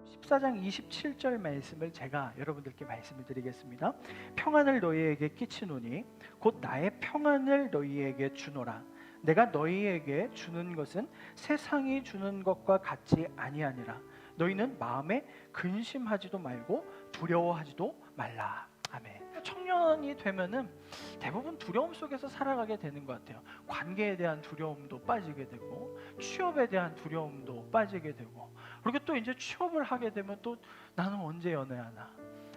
14장 27절 말씀을 제가 여러분들께 말씀을 드리겠습니다. 평안을 너희에게 끼치노니 곧 나의 평안을 너희에게 주노라. 내가 너희에게 주는 것은 세상이 주는 것과 같지 아니하니라. 너희는 마음에 근심하지도 말고 두려워하지도 말라. 아멘. 청년이 되면은 대부분 두려움 속에서 살아가게 되는 것 같아요. 관계에 대한 두려움도 빠지게 되고, 취업에 대한 두려움도 빠지게 되고, 그리고 또 이제 취업을 하게 되면 또 나는 언제 연애하나,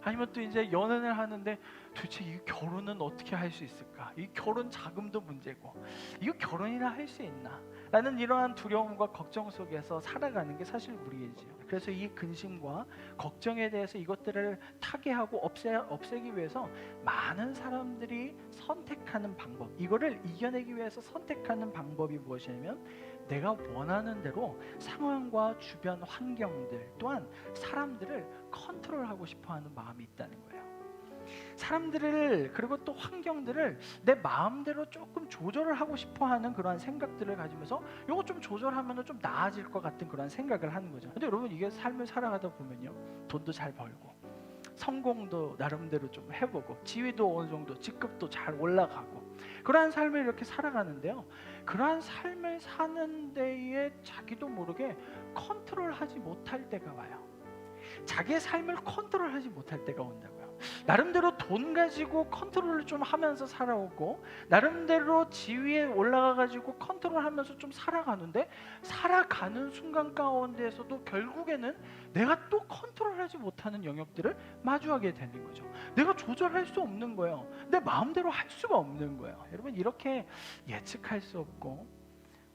아니면 또 이제 연애를 하는데 도대체 이 결혼은 어떻게 할 수 있을까? 이 결혼 자금도 문제고, 이거 결혼이나 할 수 있나? 라는 이러한 두려움과 걱정 속에서 살아가는 게 사실 우리이지요. 그래서 이 근심과 걱정에 대해서 이것들을 타개하고 없애기 위해서 많은 사람들이 선택하는 방법, 이거를 이겨내기 위해서 선택하는 방법이 무엇이냐면, 내가 원하는 대로 상황과 주변 환경들 또한 사람들을 컨트롤하고 싶어하는 마음이 있다는 거예요. 사람들을, 그리고 또 환경들을 내 마음대로 조금 조절을 하고 싶어하는 그러한 생각들을 가지면서 이거 좀 조절하면 좀 나아질 것 같은 그런 생각을 하는 거죠. 근데 여러분, 이게 삶을 살아가다 보면요, 돈도 잘 벌고 성공도 나름대로 좀 해보고 지위도 어느 정도, 직급도 잘 올라가고, 그러한 삶을 이렇게 살아가는데요, 그러한 삶을 사는 데에 자기도 모르게 컨트롤하지 못할 때가 와요. 자기의 삶을 컨트롤하지 못할 때가 온다고요. 나름대로 돈 가지고 컨트롤을 좀 하면서 살아오고, 나름대로 지위에 올라가가지고 컨트롤하면서 좀 살아가는데, 살아가는 순간 가운데에서도 결국에는 내가 또 컨트롤하지 못하는 영역들을 마주하게 되는 거죠. 내가 조절할 수 없는 거예요. 내 마음대로 할 수가 없는 거예요. 여러분, 이렇게 예측할 수 없고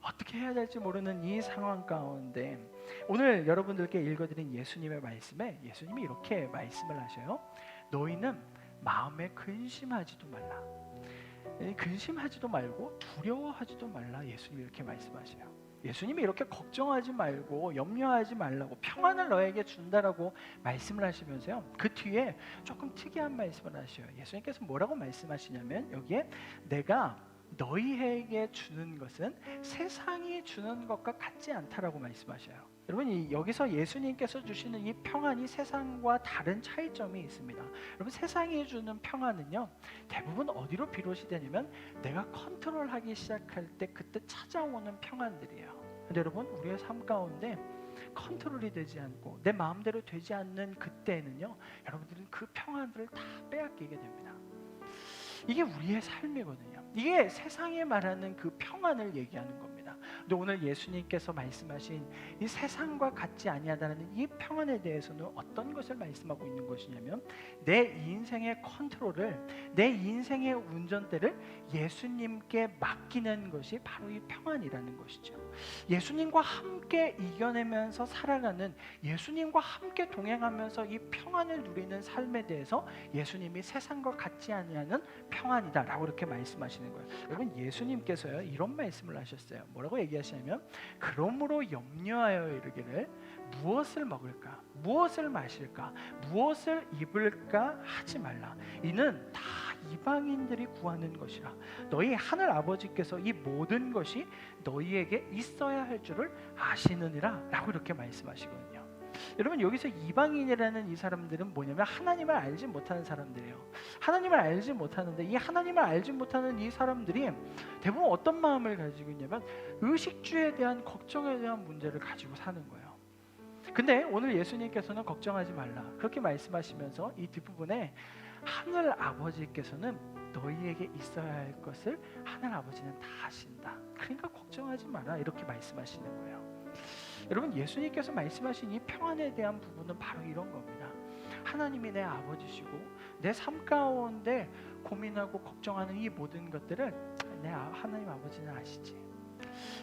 어떻게 해야 될지 모르는 이 상황 가운데 오늘 여러분들께 읽어드린 예수님의 말씀에 예수님이 이렇게 말씀을 하셔요. 너희는 마음에 근심하지도 말라. 근심하지도 말고 두려워하지도 말라. 예수님이 이렇게 말씀하셔요. 예수님이 이렇게 걱정하지 말고 염려하지 말라고, 평안을 너에게 준다라고 말씀을 하시면서요, 그 뒤에 조금 특이한 말씀을 하셔요. 예수님께서 뭐라고 말씀하시냐면, 여기에 내가 너희에게 주는 것은 세상이 주는 것과 같지 않다라고 말씀하셔요. 여러분, 여기서 예수님께서 주시는 이 평안이 세상과 다른 차이점이 있습니다. 여러분, 세상이 주는 평안은요, 대부분 어디로 비롯이 되냐면 내가 컨트롤하기 시작할 때 그때 찾아오는 평안들이에요. 근데 여러분, 우리의 삶 가운데 컨트롤이 되지 않고 내 마음대로 되지 않는 그때는요, 여러분들은 그 평안들을 다 빼앗기게 됩니다. 이게 우리의 삶이거든요. 이게 세상에 말하는 그 평안을 얘기하는 겁니다. 근데 오늘 예수님께서 말씀하신 이 세상과 같지 아니하다는 이 평안에 대해서는 어떤 것을 말씀하고 있는 것이냐면, 내 인생의 컨트롤을, 내 인생의 운전대를 예수님께 맡기는 것이 바로 이 평안이라는 것이죠. 예수님과 함께 이겨내면서 살아가는, 예수님과 함께 동행하면서 이 평안을 누리는 삶에 대해서 예수님이 세상과 같지 아니하는 평안이다 라고 이렇게 말씀하시는 거예요. 여러분, 예수님께서요, 이런 말씀을 하셨어요. 뭐라고 얘기하시냐면, 그러므로 염려하여 이르기를 무엇을 먹을까, 무엇을 마실까, 무엇을 입을까 하지 말라. 이는 다 이방인들이 구하는 것이라. 너희 하늘 아버지께서 이 모든 것이 너희에게 있어야 할 줄을 아시느니라 라고 이렇게 말씀하시거든요. 여러분, 여기서 이방인이라는 이 사람들은 뭐냐면 하나님을 알지 못하는 사람들이에요. 하나님을 알지 못하는데, 이 하나님을 알지 못하는 이 사람들이 대부분 어떤 마음을 가지고 있냐면 의식주에 대한, 걱정에 대한 문제를 가지고 사는 거예요. 근데 오늘 예수님께서는 걱정하지 말라 그렇게 말씀하시면서 이 뒷부분에 하늘 아버지께서는 너희에게 있어야 할 것을 하늘 아버지는 다 아신다, 그러니까 걱정하지 마라 이렇게 말씀하시는 거예요. 여러분, 예수님께서 말씀하신 이 평안에 대한 부분은 바로 이런 겁니다. 하나님이 내 아버지시고 내 삶 가운데 고민하고 걱정하는 이 모든 것들을 내 하나님 아버지는 아시지.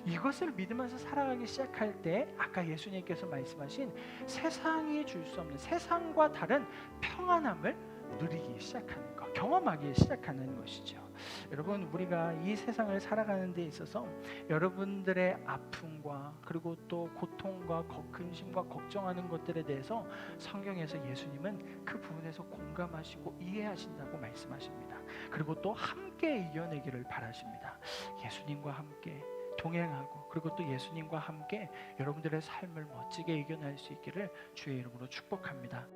이것을 믿으면서 살아가기 시작할 때 아까 예수님께서 말씀하신 세상이 줄 수 없는, 세상과 다른 평안함을 누리기 시작하는 것, 경험하기 시작하는 것이죠. 여러분, 우리가 이 세상을 살아가는 데 있어서 여러분들의 아픔과 그리고 또 고통과 근심과 걱정하는 것들에 대해서 성경에서 예수님은 그 부분에서 공감하시고 이해하신다고 말씀하십니다. 그리고 또 함께 이겨내기를 바라십니다. 예수님과 함께 동행하고 그리고 또 예수님과 함께 여러분들의 삶을 멋지게 이겨낼 수 있기를 주의 이름으로 축복합니다.